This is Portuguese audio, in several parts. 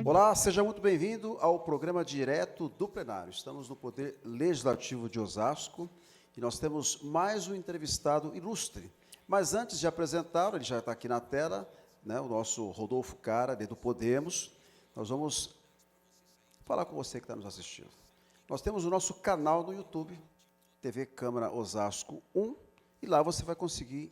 Olá, seja muito bem-vindo ao programa direto do plenário. Estamos no Poder Legislativo de Osasco e nós temos mais um entrevistado ilustre. Mas antes de apresentá-lo, ele já está aqui na tela, né, o nosso Rodolfo Cara, do Podemos. Nós vamos falar com você que está nos assistindo. Nós temos o nosso canal no YouTube, TV Câmara Osasco 1, e lá você vai conseguir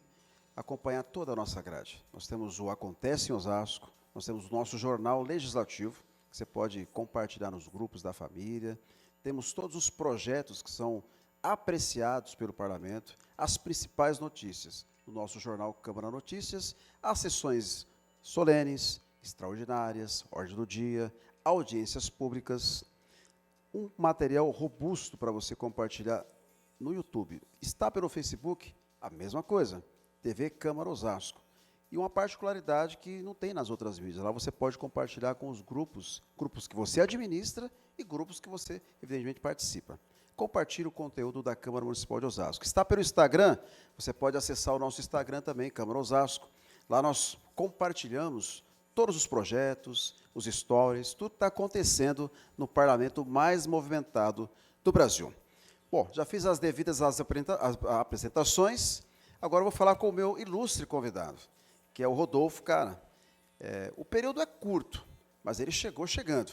acompanhar toda a nossa grade. Nós temos o Acontece em Osasco, nós temos o nosso jornal legislativo, que você pode compartilhar nos grupos da família. Temos todos os projetos que são apreciados pelo parlamento, as principais notícias. No nosso jornal Câmara Notícias, as sessões solenes, extraordinárias, ordem do dia, audiências públicas, um material robusto para você compartilhar no YouTube. Está pelo Facebook? A mesma coisa, TV Câmara Osasco. E uma particularidade que não tem nas outras mídias. Lá você pode compartilhar com os grupos que você administra e grupos que você, evidentemente, participa. Compartilhe o conteúdo da Câmara Municipal de Osasco. Está pelo Instagram? Você pode acessar o nosso Instagram também, Câmara Osasco. Lá nós compartilhamos todos os projetos, os stories, tudo está acontecendo no parlamento mais movimentado do Brasil. Bom, já fiz as devidas apresentações, agora eu vou falar com o meu ilustre convidado, que é o Rodolfo Cara. O período é curto, mas ele chegou chegando.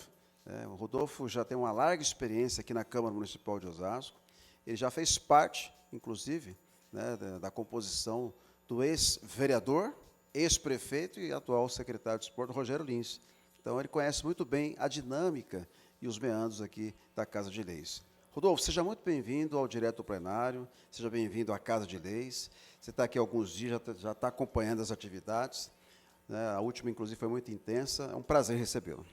O Rodolfo já tem uma larga experiência aqui na Câmara Municipal de Osasco. Ele já fez parte, inclusive, né, da composição do ex-vereador, ex-prefeito e atual secretário de Esporte, Rogério Lins. Então, ele conhece muito bem a dinâmica e os meandros aqui da Casa de Leis. Rodolfo, seja muito bem-vindo ao Direto Plenário, seja bem-vindo à Casa de Leis. Você está aqui há alguns dias, já está acompanhando as atividades, né? A última, inclusive, foi muito intensa. É um prazer recebê-lo.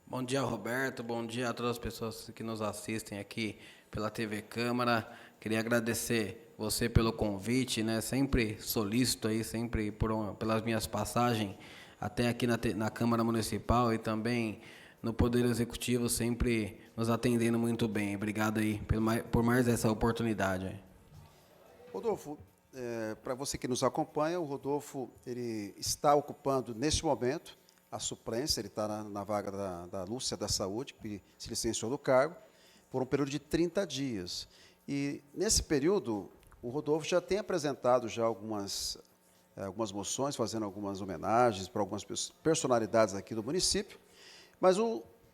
Bom dia, Roberto. Bom dia a todas as pessoas que nos assistem aqui pela TV Câmara. Queria agradecer você pelo convite, né? Sempre solícito aí, sempre pelas minhas passagens até aqui na Câmara Municipal e também no Poder Executivo, sempre nos atendendo muito bem. Obrigado aí por mais essa oportunidade. Rodolfo, para você que nos acompanha, o Rodolfo ele está ocupando, neste momento, a suplência, ele está na vaga da Lúcia da Saúde, que se licenciou do cargo, por um período de 30 dias. E, nesse período, o Rodolfo já tem apresentado já algumas moções, fazendo algumas homenagens para algumas personalidades aqui do município, mas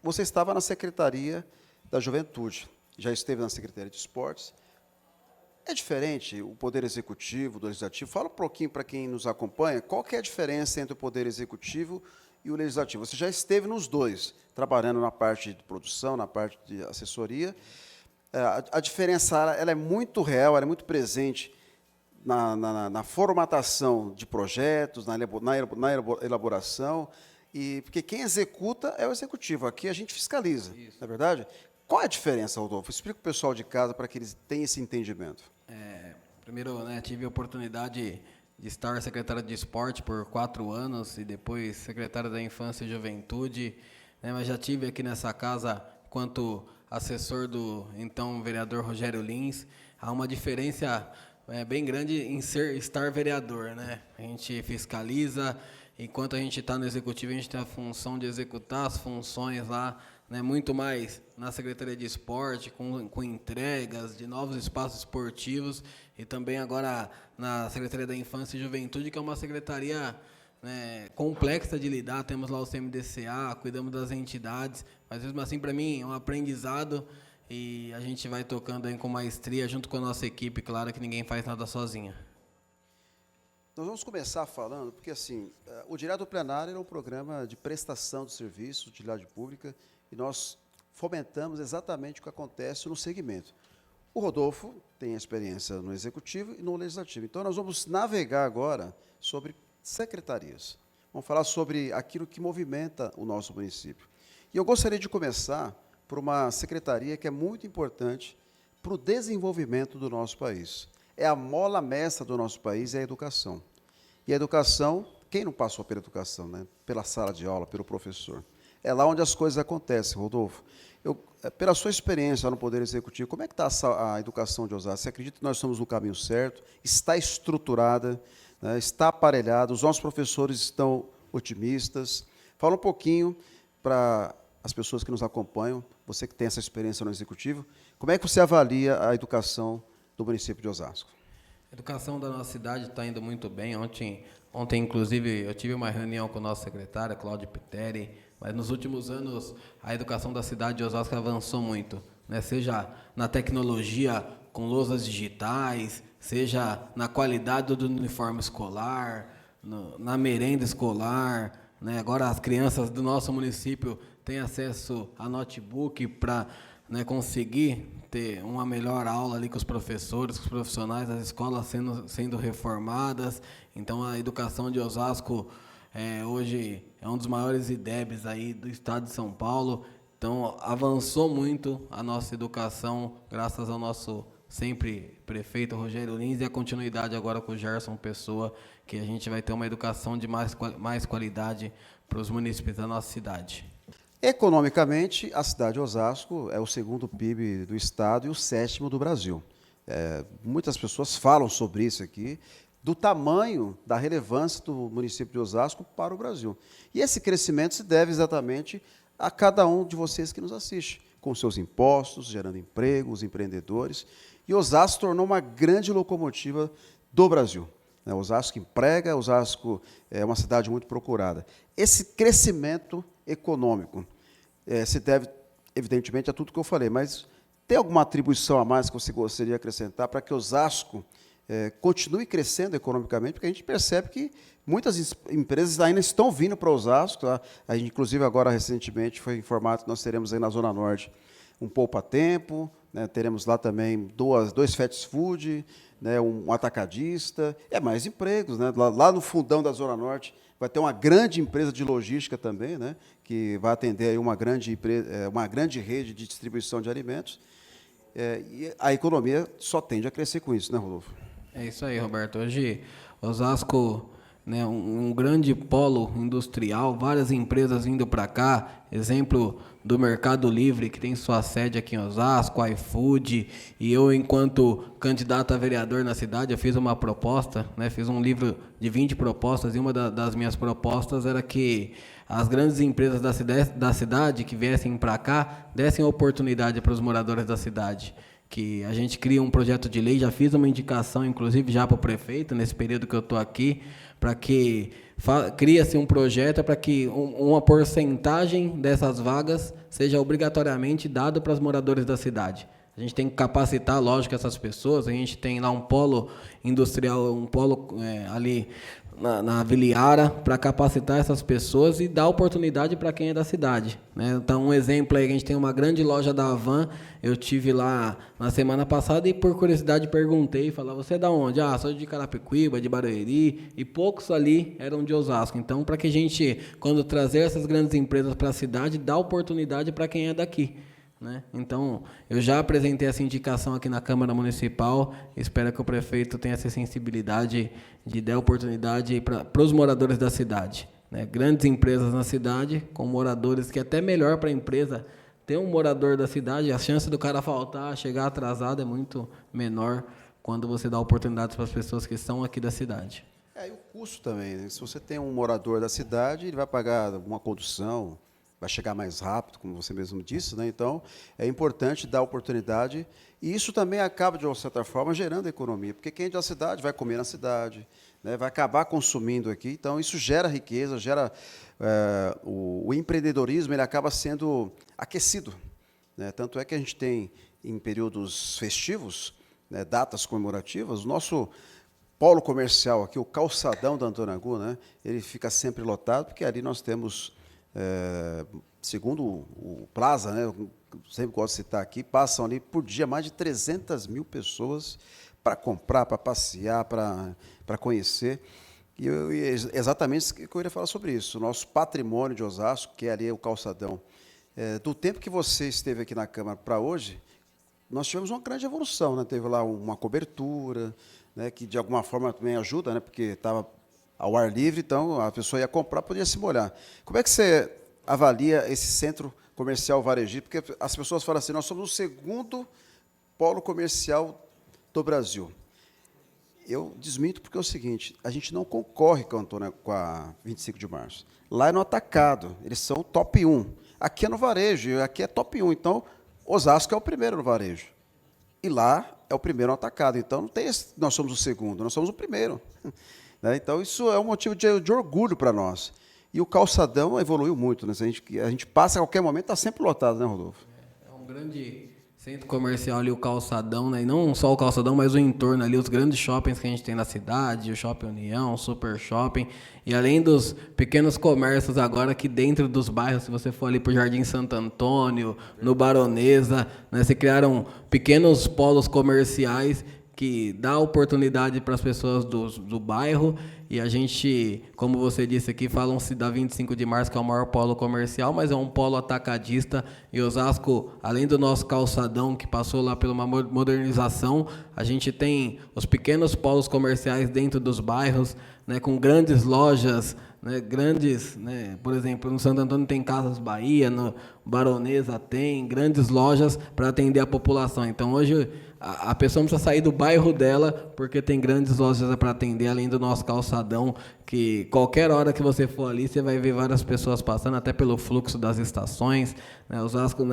você estava na Secretaria da Juventude, já esteve na Secretaria de Esportes. É diferente o Poder Executivo do Legislativo? Fala um pouquinho para quem nos acompanha, qual que é a diferença entre o Poder Executivo e o Legislativo? Você já esteve nos dois, trabalhando na parte de produção, na parte de assessoria. A diferença ela é muito real, ela é muito presente na formatação de projetos, na elaboração, porque quem executa é o Executivo, aqui a gente fiscaliza, não é verdade? Qual é a diferença, Rodolfo? Explica para o pessoal de casa para que eles tenham esse entendimento. Primeiro, né, tive a oportunidade de estar secretário de Esporte por 4 anos e depois secretário da Infância e Juventude, né, mas já tive aqui nessa casa, enquanto assessor do então vereador Rogério Lins. Há uma diferença bem grande em estar vereador, né? A gente fiscaliza, enquanto a gente está no Executivo, a gente tem a função de executar as funções lá, né, muito mais na Secretaria de Esporte, com entregas de novos espaços esportivos, e também agora na Secretaria da Infância e Juventude, que é uma secretaria, né, complexa de lidar. Temos lá o CMDCA, cuidamos das entidades, mas mesmo assim, para mim, é um aprendizado, e a gente vai tocando aí com maestria, junto com a nossa equipe, claro que ninguém faz nada sozinho. Nós vamos começar falando, porque assim, o Direto Plenário é um programa de prestação de serviços, de utilidade pública, e nós fomentamos exatamente o que acontece no segmento. O Rodolfo tem experiência no Executivo e no Legislativo. Então, nós vamos navegar agora sobre secretarias. Vamos falar sobre aquilo que movimenta o nosso município. E eu gostaria de começar por uma secretaria que é muito importante para o desenvolvimento do nosso país. É a mola mestra do nosso país, é a educação. E a educação, quem não passou pela educação, né? Pela sala de aula, pelo professor? É lá onde as coisas acontecem, Rodolfo. Pela sua experiência lá no Poder Executivo, como é que está a educação de Osasco? Você acredita que nós estamos no caminho certo? Está estruturada, né, está aparelhada, os nossos professores estão otimistas? Fala um pouquinho para as pessoas que nos acompanham, você que tem essa experiência no Executivo, como é que você avalia a educação do município de Osasco? A educação da nossa cidade está indo muito bem. Ontem, inclusive, eu tive uma reunião com o nosso secretário, Cláudio Piteri, mas nos últimos anos a educação da cidade de Osasco avançou muito, né? Seja na tecnologia com lousas digitais, seja na qualidade do uniforme escolar, na merenda escolar, né? Agora as crianças do nosso município têm acesso a notebook para, né, conseguir ter uma melhor aula ali com os professores, com os profissionais, as escolas sendo reformadas. Então a educação de Osasco hoje é um dos maiores IDEBs aí do estado de São Paulo. Então avançou muito a nossa educação, graças ao nosso sempre prefeito Rogério Lins e a continuidade agora com o Gerson Pessoa, que a gente vai ter uma educação de mais qualidade para os munícipes da nossa cidade. Economicamente, a cidade de Osasco é o segundo PIB do estado e o sétimo do Brasil. Muitas pessoas falam sobre isso aqui, do tamanho, da relevância do município de Osasco para o Brasil. E esse crescimento se deve exatamente a cada um de vocês que nos assiste, com seus impostos, gerando emprego, os empreendedores. E Osasco se tornou uma grande locomotiva do Brasil. Osasco emprega, Osasco é uma cidade muito procurada. Esse crescimento econômico se deve, evidentemente, a tudo que eu falei, mas tem alguma atribuição a mais que você gostaria de acrescentar para que Osasco continue crescendo economicamente? Porque a gente percebe que muitas empresas ainda estão vindo para Osasco. Tá? A gente, inclusive, agora, recentemente, foi informado que nós teremos aí na Zona Norte um poupa-tempo, né? Teremos lá também dois fast food, né? Um atacadista, mais empregos. Né? Lá no fundão da Zona Norte vai ter uma grande empresa de logística também, né? Que vai atender aí uma grande rede de distribuição de alimentos. E a economia só tende a crescer com isso, né, Rodolfo? É isso aí, Roberto. Hoje, Osasco, né, um grande polo industrial, várias empresas vindo para cá, exemplo do Mercado Livre, que tem sua sede aqui em Osasco, iFood, e eu, enquanto candidato a vereador na cidade, eu fiz uma proposta, né, fiz um livro de 20 propostas, e uma das minhas propostas era que as grandes empresas da cidade que viessem para cá, dessem oportunidade para os moradores da cidade. Que a gente cria um projeto de lei, já fiz uma indicação, inclusive, já para o prefeito, nesse período que eu estou aqui, para que cria-se um projeto para que uma porcentagem dessas vagas seja obrigatoriamente dada para os moradores da cidade. A gente tem que capacitar, lógico, essas pessoas. A gente tem lá um polo industrial, um polo ali na Vila Iara, para capacitar essas pessoas e dar oportunidade para quem é da cidade, né? Então, um exemplo aí, a gente tem uma grande loja da Havan, eu tive lá na semana passada e, por curiosidade, perguntei, falava, você é da onde? Ah, sou de Carapicuíba, de Barueri, e poucos ali eram de Osasco. Então, para que a gente, quando trazer essas grandes empresas para a cidade, dá oportunidade para quem é daqui, né? Então, eu já apresentei essa indicação aqui na Câmara Municipal, espero que o prefeito tenha essa sensibilidade de dar oportunidade para os moradores da cidade, né? Grandes empresas na cidade, com moradores, que é até melhor para a empresa ter um morador da cidade, a chance do cara faltar, chegar atrasado é muito menor quando você dá oportunidades para as pessoas que estão aqui da cidade. E o custo também, né? Se você tem um morador da cidade, ele vai pagar uma condução, vai chegar mais rápido, como você mesmo disse, né? Então, é importante dar oportunidade, e isso também acaba, de uma certa forma, gerando economia, porque quem é da cidade vai comer na cidade, né? Vai acabar consumindo aqui, então isso gera riqueza, gera o empreendedorismo, ele acaba sendo aquecido, né? Tanto é que a gente tem, em períodos festivos, né, datas comemorativas, o nosso polo comercial aqui, o calçadão da Antonangu, né, ele fica sempre lotado, porque ali nós temos... segundo o Plaza, né, eu sempre gosto de citar aqui, passam ali por dia mais de 300 mil pessoas para comprar, para passear, para conhecer. E exatamente isso que eu iria falar sobre isso. O nosso patrimônio de Osasco, que é ali o calçadão. Do tempo que você esteve aqui na Câmara para hoje, nós tivemos uma grande evolução, né? Teve lá uma cobertura, né, que de alguma forma também ajuda, né, porque estava ao ar livre, então a pessoa ia comprar, podia se molhar. Como é que você avalia esse centro comercial varejista? Porque as pessoas falam assim, nós somos o segundo polo comercial do Brasil. Eu desminto porque é o seguinte, a gente não concorre com a 25 de março. Lá é no atacado, eles são o top 1. Aqui é no varejo, aqui é top 1. Então, Osasco é o primeiro no varejo. E lá é o primeiro no atacado. Então, não tem nós somos o segundo, nós somos o primeiro. Né? Então, isso é um motivo de orgulho para nós. E o calçadão evoluiu muito. Né? A gente passa a qualquer momento, está sempre lotado, né, Rodolfo? É um grande centro comercial ali, o calçadão, né? E não só o calçadão, mas o entorno ali, os grandes shoppings que a gente tem na cidade, o Shopping União, o Super Shopping. E além dos pequenos comércios agora que dentro dos bairros, se você for ali por Jardim Santo Antônio, no Baronesa, né? Se criaram pequenos polos comerciais que dá oportunidade para as pessoas do bairro. E a gente, como você disse aqui, falam-se da 25 de março, que é o maior polo comercial, mas é um polo atacadista. E Osasco, além do nosso calçadão, que passou lá por uma modernização, a gente tem os pequenos polos comerciais dentro dos bairros, né, com grandes lojas, né, grandes, né, por exemplo, no Santo Antônio tem Casas Bahia, no Baronesa tem grandes lojas para atender a população. Então, hoje, a pessoa não precisa sair do bairro dela, porque tem grandes lojas para atender, além do nosso calçadão, que qualquer hora que você for ali, você vai ver várias pessoas passando, até pelo fluxo das estações. Né? Osasco,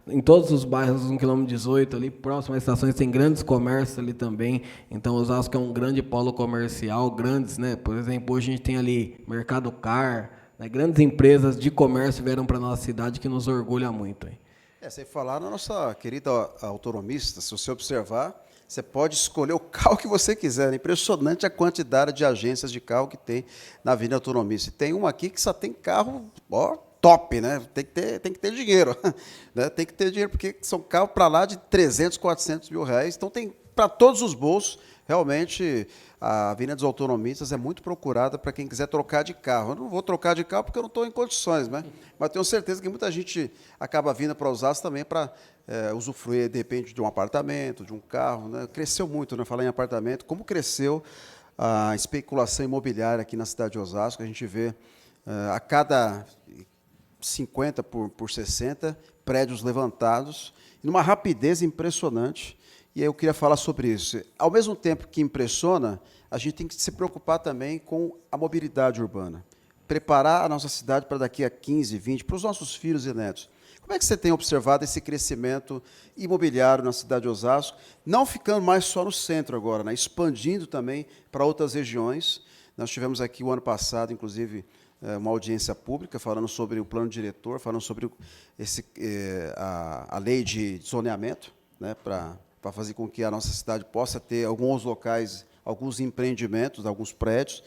em todos os bairros, no quilômetro 18, ali, próximo às estações, tem grandes comércios ali também. Então, Osasco é um grande polo comercial, grandes, né? Por exemplo, hoje a gente tem ali Mercado Car, né? Grandes empresas de comércio vieram para a nossa cidade, que nos orgulha muito, hein? Sem falar na nossa querida autonomista, se você observar, você pode escolher o carro que você quiser. É impressionante a quantidade de agências de carro que tem na Avenida Autonomista. E tem uma aqui que só tem carro top, né? Tem que ter dinheiro. Né? Tem que ter dinheiro, porque são carros para lá de 300, 400 mil reais. Então, tem para todos os bolsos. Realmente, a Avenida dos Autonomistas é muito procurada para quem quiser trocar de carro. Eu não vou trocar de carro porque eu não estou em condições, né? Mas tenho certeza que muita gente acaba vindo para Osasco também para usufruir, de repente, de um apartamento, de um carro. Né? Cresceu muito, né? Falar em apartamento, como cresceu a especulação imobiliária aqui na cidade de Osasco. A gente vê a cada 50 por 60 prédios levantados, numa rapidez impressionante. E eu queria falar sobre isso. Ao mesmo tempo que impressiona, a gente tem que se preocupar também com a mobilidade urbana. Preparar a nossa cidade para daqui a 15, 20, para os nossos filhos e netos. Como é que você tem observado esse crescimento imobiliário na cidade de Osasco, não ficando mais só no centro agora, né? Expandindo também para outras regiões? Nós tivemos aqui o ano passado, inclusive, uma audiência pública falando sobre o plano diretor, falando sobre a lei de zoneamento, né, para fazer com que a nossa cidade possa ter alguns locais, alguns empreendimentos, alguns prédios.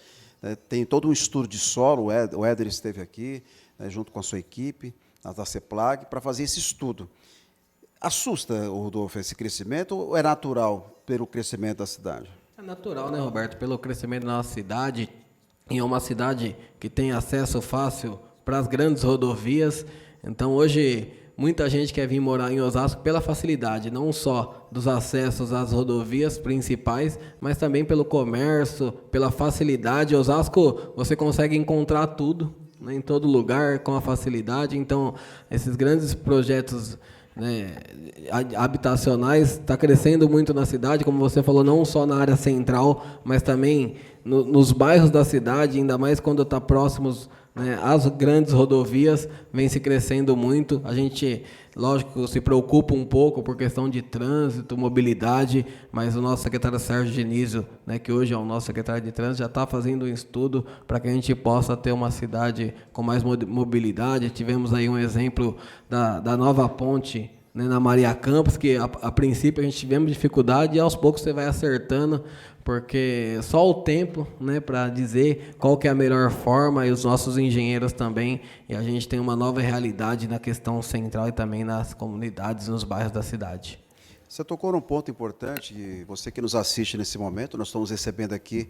Tem todo um estudo de solo, o Éder esteve aqui, junto com a sua equipe, da CEPLAG, para fazer esse estudo. Assusta, Rodolfo, esse crescimento, ou é natural pelo crescimento da cidade? É natural, né, Roberto? Pelo crescimento da nossa cidade, e é uma cidade que tem acesso fácil para as grandes rodovias. Então, hoje, muita gente quer vir morar em Osasco pela facilidade, não só dos acessos às rodovias principais, mas também pelo comércio, pela facilidade. Osasco, você consegue encontrar tudo, né, em todo lugar, com a facilidade. Então, esses grandes projetos, né, habitacionais está crescendo muito na cidade, como você falou, não só na área central, mas também nos bairros da cidade, ainda mais quando está próximos, né, às grandes rodovias, vem se crescendo muito. A gente, lógico, se preocupa um pouco por questão de trânsito, mobilidade, mas o nosso secretário Sérgio Genísio, né, que hoje é o nosso secretário de trânsito, já está fazendo um estudo para que a gente possa ter uma cidade com mais mobilidade. Tivemos aí um exemplo da nova ponte, né, na Maria Campos, que a princípio a gente tivemos dificuldade e aos poucos você vai acertando, porque só o tempo, né, para dizer qual que é a melhor forma, e os nossos engenheiros também, e a gente tem uma nova realidade na questão central e também nas comunidades, nos bairros da cidade. Você tocou num ponto importante, e você que nos assiste nesse momento, nós estamos recebendo aqui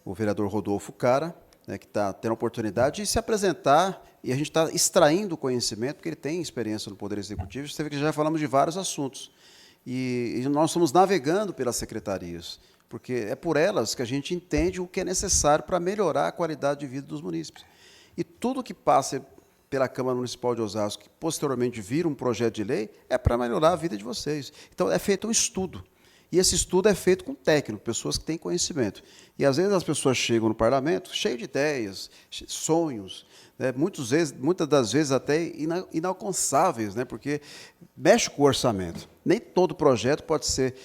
o vereador Rodolfo Cara, né, que está tendo a oportunidade de se apresentar, e a gente está extraindo conhecimento, porque ele tem experiência no Poder Executivo. Você vê que já falamos de vários assuntos, e nós estamos navegando pelas secretarias, porque é por elas que a gente entende o que é necessário para melhorar a qualidade de vida dos munícipes. E tudo que passa pela Câmara Municipal de Osasco, que posteriormente vira um projeto de lei, é para melhorar a vida de vocês. Então, é feito um estudo. E esse estudo é feito com técnico, pessoas que têm conhecimento. E, às vezes, as pessoas chegam no parlamento cheias de ideias, sonhos, né, muitas das vezes até inalcançáveis, né, porque mexe com o orçamento. Nem todo projeto pode ser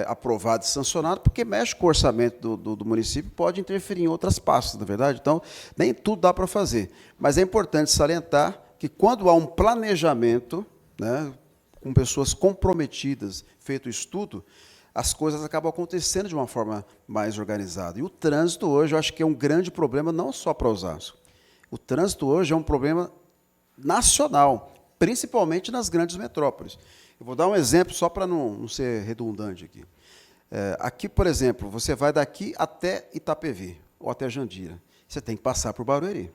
aprovado e sancionado, porque mexe com o orçamento do município, pode interferir em outras pastas, na verdade. Então, nem tudo dá para fazer. Mas é importante salientar que, quando há um planejamento, né, com pessoas comprometidas, feito o estudo, as coisas acabam acontecendo de uma forma mais organizada. E o trânsito hoje, eu acho que é um grande problema, não só para Osasco. O trânsito hoje é um problema nacional, principalmente nas grandes metrópoles. Eu vou dar um exemplo só para não ser redundante aqui. Aqui, por exemplo, você vai daqui até Itapevi, ou até Jandira. Você tem que passar por Barueri.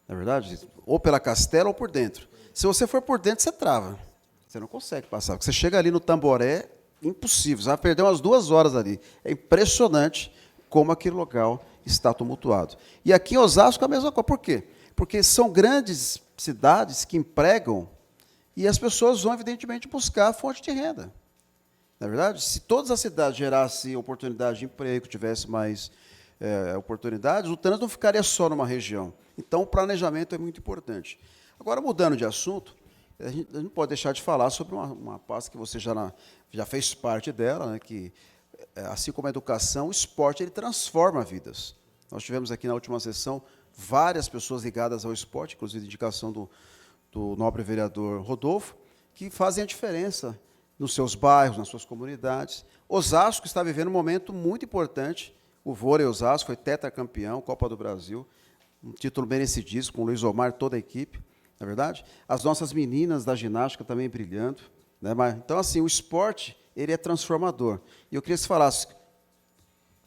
Não é verdade? Ou pela Castela ou por dentro. Se você for por dentro, você trava. Você não consegue passar. Porque você chega ali no Tamboré, impossível. Você vai perder umas 2 horas ali. É impressionante como aquele local está tumultuado. E aqui em Osasco é a mesma coisa. Por quê? Porque são grandes cidades que empregam e as pessoas vão, evidentemente, buscar fonte de renda. Não é verdade? Se todas as cidades gerassem oportunidade de emprego, tivesse mais oportunidades, o trânsito não ficaria só numa região. Então, o planejamento é muito importante. Agora, mudando de assunto, a gente não pode deixar de falar sobre uma pasta que você já fez parte dela, né, que, assim como a educação, o esporte ele transforma vidas. Nós tivemos aqui na última sessão várias pessoas ligadas ao esporte, inclusive indicação do nobre vereador Rodolfo, que fazem a diferença nos seus bairros, nas suas comunidades. Osasco está vivendo um momento muito importante. O vôlei Osasco foi tetracampeão, Copa do Brasil, um título merecidíssimo, com o Luiz Omar, toda a equipe, não é verdade? As nossas meninas da ginástica também brilhando. Né? Então, assim, o esporte ele é transformador. E eu queria que você falasse,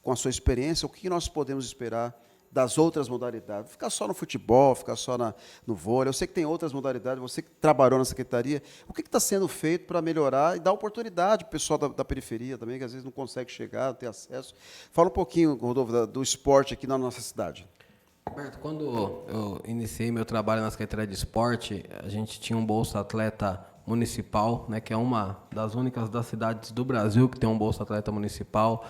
com a sua experiência, o que nós podemos esperar das outras modalidades. Ficar só no futebol, ficar só no vôlei. Eu sei que tem outras modalidades, você que trabalhou na secretaria. O que está sendo feito para melhorar e dar oportunidade para o pessoal da periferia também, que às vezes não consegue chegar, não tem acesso? Fala um pouquinho, Rodolfo, do esporte aqui na nossa cidade. Roberto, quando eu iniciei meu trabalho na Secretaria de Esporte, a gente tinha um Bolsa Atleta municipal, né, que é uma das únicas das cidades do Brasil que tem um Bolsa Atleta municipal.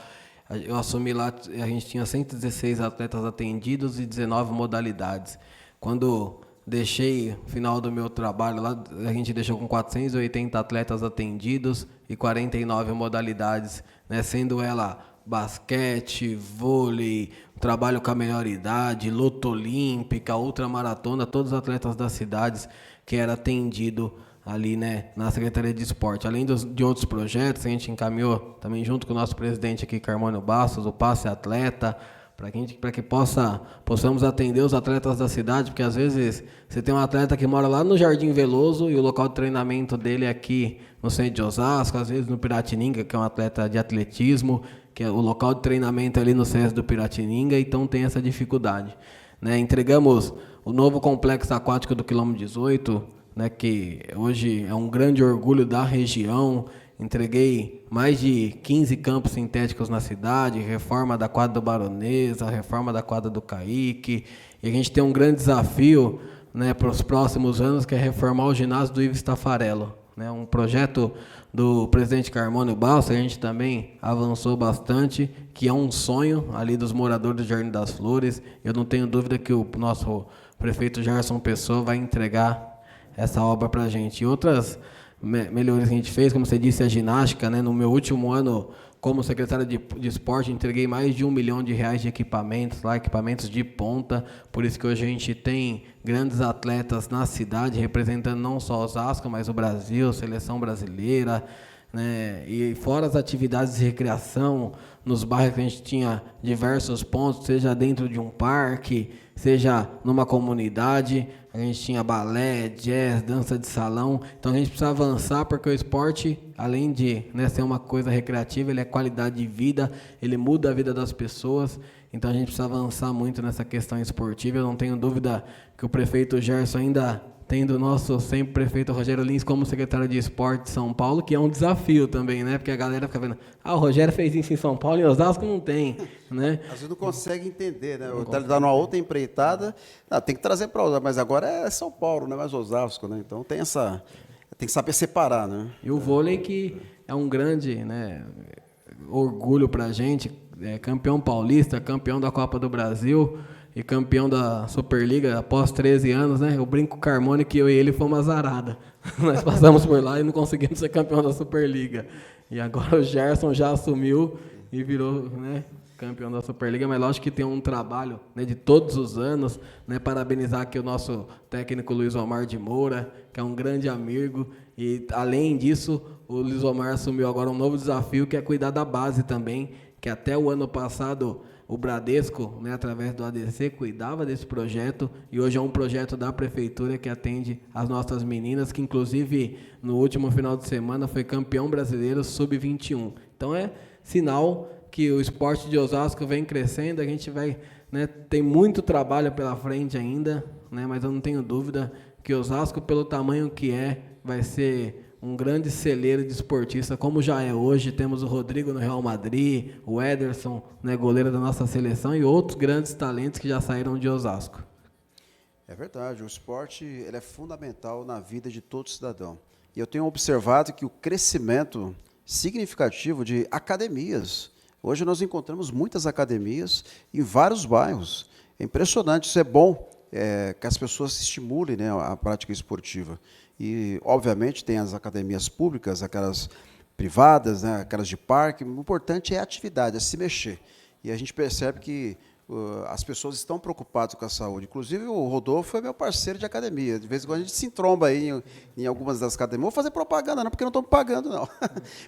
Eu assumi lá, a gente tinha 116 atletas atendidos e 19 modalidades. Quando deixei o final do meu trabalho lá, a gente deixou com 480 atletas atendidos e 49 modalidades, né, sendo ela basquete, vôlei, trabalho com a melhor idade, luta olímpica, ultramaratona, todos os atletas das cidades que era atendido ali, né, na Secretaria de Esporte. Além de outros projetos, a gente encaminhou também junto com o nosso presidente aqui, Carmônio Bastos, o Passe Atleta, para que possamos atender os atletas da cidade, porque às vezes você tem um atleta que mora lá no Jardim Veloso e o local de treinamento dele é aqui no centro de Osasco, às vezes no Piratininga, que é um atleta de atletismo, que é o local de treinamento ali no SESI do Piratininga, então tem essa dificuldade. Né? Entregamos o novo complexo aquático do quilômetro 18, né, que hoje é um grande orgulho da região. Entreguei mais de 15 campos sintéticos na cidade, reforma da quadra do Baronesa, reforma da quadra do Caíque, e a gente tem um grande desafio, né, para os próximos anos, que é reformar o ginásio do Ives Tafarello, né, um projeto do presidente Carmônio Balsa, a gente também avançou bastante, que é um sonho ali dos moradores do Jardim das Flores. Eu não tenho dúvida que o nosso prefeito Gerson Pessoa vai entregar essa obra para a gente. E outras melhorias que a gente fez, como você disse, a ginástica, né? No meu último ano como secretário de esporte, entreguei mais de R$1 milhão de equipamentos, lá, equipamentos de ponta, por isso que hoje a gente tem grandes atletas na cidade, representando não só Osasco, mas o Brasil, seleção brasileira, né? E fora as atividades de recreação, nos bairros que a gente tinha diversos pontos, seja dentro de um parque, seja numa comunidade, a gente tinha balé, jazz, dança de salão. Então a gente precisa avançar, porque o esporte, além de, né, ser uma coisa recreativa, ele é qualidade de vida, ele muda a vida das pessoas. Então a gente precisa avançar muito nessa questão esportiva. Eu não tenho dúvida que o prefeito Gerson ainda tendo o nosso sempre prefeito Rogério Lins como secretário de Esporte de São Paulo, que é um desafio também, né? Porque a galera fica vendo, o Rogério fez isso em São Paulo e em Osasco não tem, né? Às vezes não consegue entender, né? Ele está numa outra empreitada, tem que trazer para Osasco, mas agora é São Paulo, não é mais Osasco, né? Então tem que saber separar, né? E o vôlei que é um grande, né, orgulho para a gente, campeão paulista, campeão da Copa do Brasil e campeão da Superliga após 13 anos, né? Eu brinco com o Carmone que eu e ele fomos azarada. Nós passamos por lá e não conseguimos ser campeão da Superliga. E agora o Gerson já assumiu e virou, né, campeão da Superliga, mas lógico que tem um trabalho, né, de todos os anos, né, parabenizar aqui o nosso técnico Luiz Omar de Moura, que é um grande amigo, e além disso, o Luiz Omar assumiu agora um novo desafio, que é cuidar da base também, que até o ano passado o Bradesco, né, através do ADC, cuidava desse projeto, e hoje é um projeto da prefeitura que atende as nossas meninas, que inclusive no último final de semana foi campeão brasileiro sub-21. Então é sinal que o esporte de Osasco vem crescendo, a gente vai, né, tem muito trabalho pela frente ainda, né, mas eu não tenho dúvida que Osasco, pelo tamanho que vai ser um grande celeiro de esportista, como já é hoje. Temos o Rodrigo no Real Madrid, o Ederson, né, goleiro da nossa seleção, e outros grandes talentos que já saíram de Osasco. É verdade, o esporte ele é fundamental na vida de todo cidadão. E eu tenho observado que o crescimento significativo de academias, hoje nós encontramos muitas academias em vários bairros. É impressionante, isso é bom, que as pessoas se estimulem, né, a prática esportiva. E, obviamente, tem as academias públicas, aquelas privadas, né, aquelas de parque. O importante é a atividade, é se mexer. E a gente percebe que as pessoas estão preocupadas com a saúde. Inclusive, o Rodolfo é meu parceiro de academia. De vez em quando a gente se entromba aí em algumas das academias. Não vou fazer propaganda, não, porque não estamos pagando, não.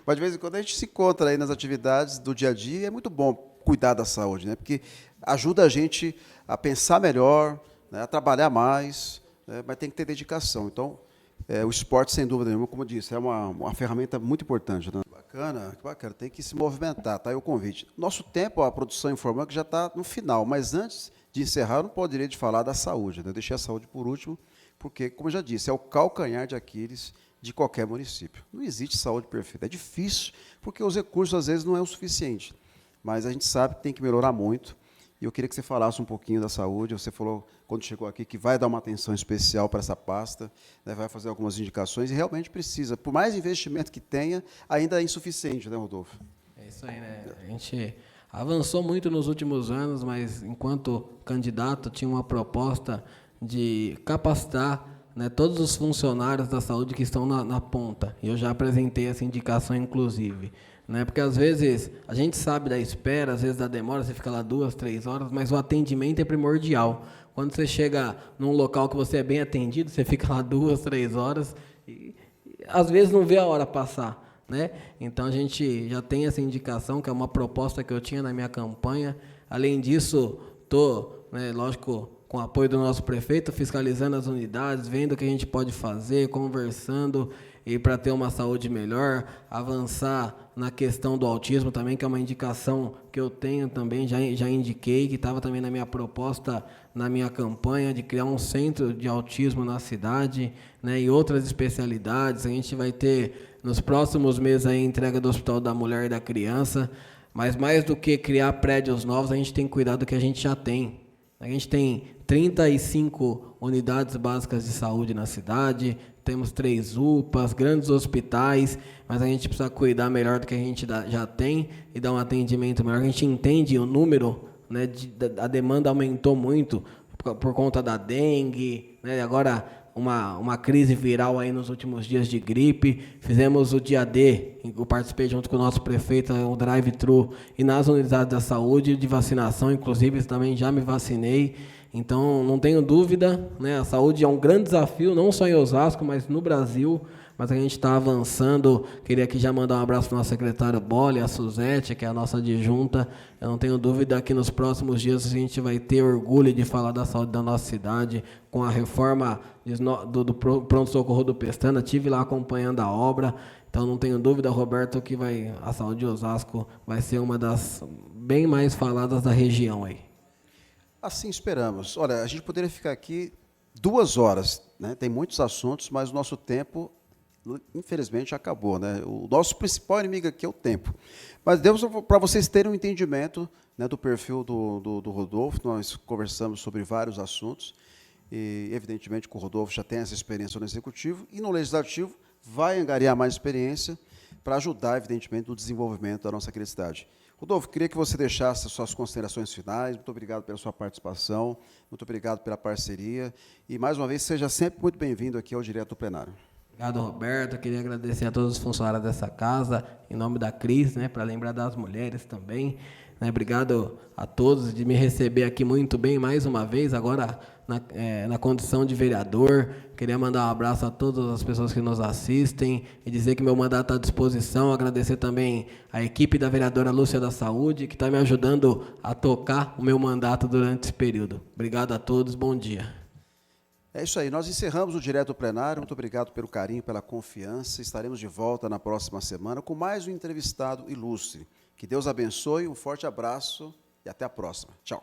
Mas, de vez em quando, a gente se encontra aí nas atividades do dia a dia. E é muito bom cuidar da saúde, né, porque ajuda a gente a pensar melhor, né, a trabalhar mais, né, mas tem que ter dedicação. Então, o esporte, sem dúvida nenhuma, como eu disse, é uma ferramenta muito importante. Né? Bacana, tem que se movimentar, tá aí o convite. Nosso tempo, a produção informou que já está no final, mas antes de encerrar, eu não poderia de falar da saúde. Né? Eu deixei a saúde por último, porque, como eu já disse, é o calcanhar de Aquiles de qualquer município. Não existe saúde perfeita, é difícil, porque os recursos, às vezes, não é o suficiente. Mas a gente sabe que tem que melhorar muito, e eu queria que você falasse um pouquinho da saúde. Você falou, quando chegou aqui, que vai dar uma atenção especial para essa pasta, né, vai fazer algumas indicações, e realmente precisa. Por mais investimento que tenha, ainda é insuficiente, né, Rodolfo? É isso aí, né? A gente avançou muito nos últimos anos, mas, enquanto candidato, tinha uma proposta de capacitar, né, todos os funcionários da saúde que estão na ponta. E eu já apresentei essa indicação, inclusive. Né? Porque, às vezes, a gente sabe da espera, às vezes da demora, você fica lá 2, 3 horas, mas o atendimento é primordial. Quando você chega num local que você é bem atendido, você fica lá 2, 3 horas e às vezes não vê a hora passar. Né? Então, a gente já tem essa indicação, que é uma proposta que eu tinha na minha campanha. Além disso, estou, né, lógico, com o apoio do nosso prefeito, fiscalizando as unidades, vendo o que a gente pode fazer, conversando, e para ter uma saúde melhor, avançar na questão do autismo também, que é uma indicação que eu tenho também, já indiquei, que estava também na minha proposta, na minha campanha, de criar um centro de autismo na cidade, né, e outras especialidades. A gente vai ter, nos próximos meses, a entrega do Hospital da Mulher e da Criança, mas mais do que criar prédios novos, a gente tem que cuidar do que a gente já tem. A gente tem 35 unidades básicas de saúde na cidade, temos 3 UPAs, grandes hospitais, mas a gente precisa cuidar melhor do que a gente já tem e dar um atendimento melhor. A gente entende o número, né, a demanda aumentou muito por conta da dengue, né, agora uma crise viral aí nos últimos dias de gripe. Fizemos o dia D, eu participei junto com o nosso prefeito, o drive-thru, e nas unidades da saúde de vacinação, inclusive também já me vacinei. Então, não tenho dúvida, né, a saúde é um grande desafio, não só em Osasco, mas no Brasil, mas a gente está avançando. Queria aqui já mandar um abraço para o nosso secretário Bolle, a Suzete, que é a nossa adjunta. Eu não tenho dúvida que nos próximos dias a gente vai ter orgulho de falar da saúde da nossa cidade, com a reforma do pronto-socorro do Pestana. Estive lá acompanhando a obra, então não tenho dúvida, Roberto, que a saúde de Osasco vai ser uma das bem mais faladas da região aí. Assim esperamos. Olha, a gente poderia ficar aqui 2 horas, né? Tem muitos assuntos, mas o nosso tempo, infelizmente, acabou, né? O nosso principal inimigo aqui é o tempo. Mas para vocês terem um entendimento, né, do perfil do Rodolfo, nós conversamos sobre vários assuntos, e evidentemente que o Rodolfo já tem essa experiência no Executivo, e no Legislativo vai angariar mais experiência para ajudar, evidentemente, no desenvolvimento da nossa querida cidade. Rodolfo, queria que você deixasse as suas considerações finais. Muito obrigado pela sua participação, muito obrigado pela parceria, e, mais uma vez, seja sempre muito bem-vindo aqui ao Direto do Plenário. Obrigado, Roberto. Eu queria agradecer a todos os funcionários dessa casa, em nome da Cris, né, para lembrar das mulheres também. Né, obrigado a todos de me receber aqui muito bem mais uma vez, agora na condição de vereador. Queria mandar um abraço a todas as pessoas que nos assistem e dizer que meu mandato está à disposição. Agradecer também a equipe da vereadora Lúcia da Saúde, que está me ajudando a tocar o meu mandato durante esse período. Obrigado a todos, bom dia. É isso aí, nós encerramos o Direto do Plenário. Muito obrigado pelo carinho, pela confiança. Estaremos de volta na próxima semana com mais um entrevistado ilustre. Que Deus abençoe, um forte abraço e até a próxima. Tchau.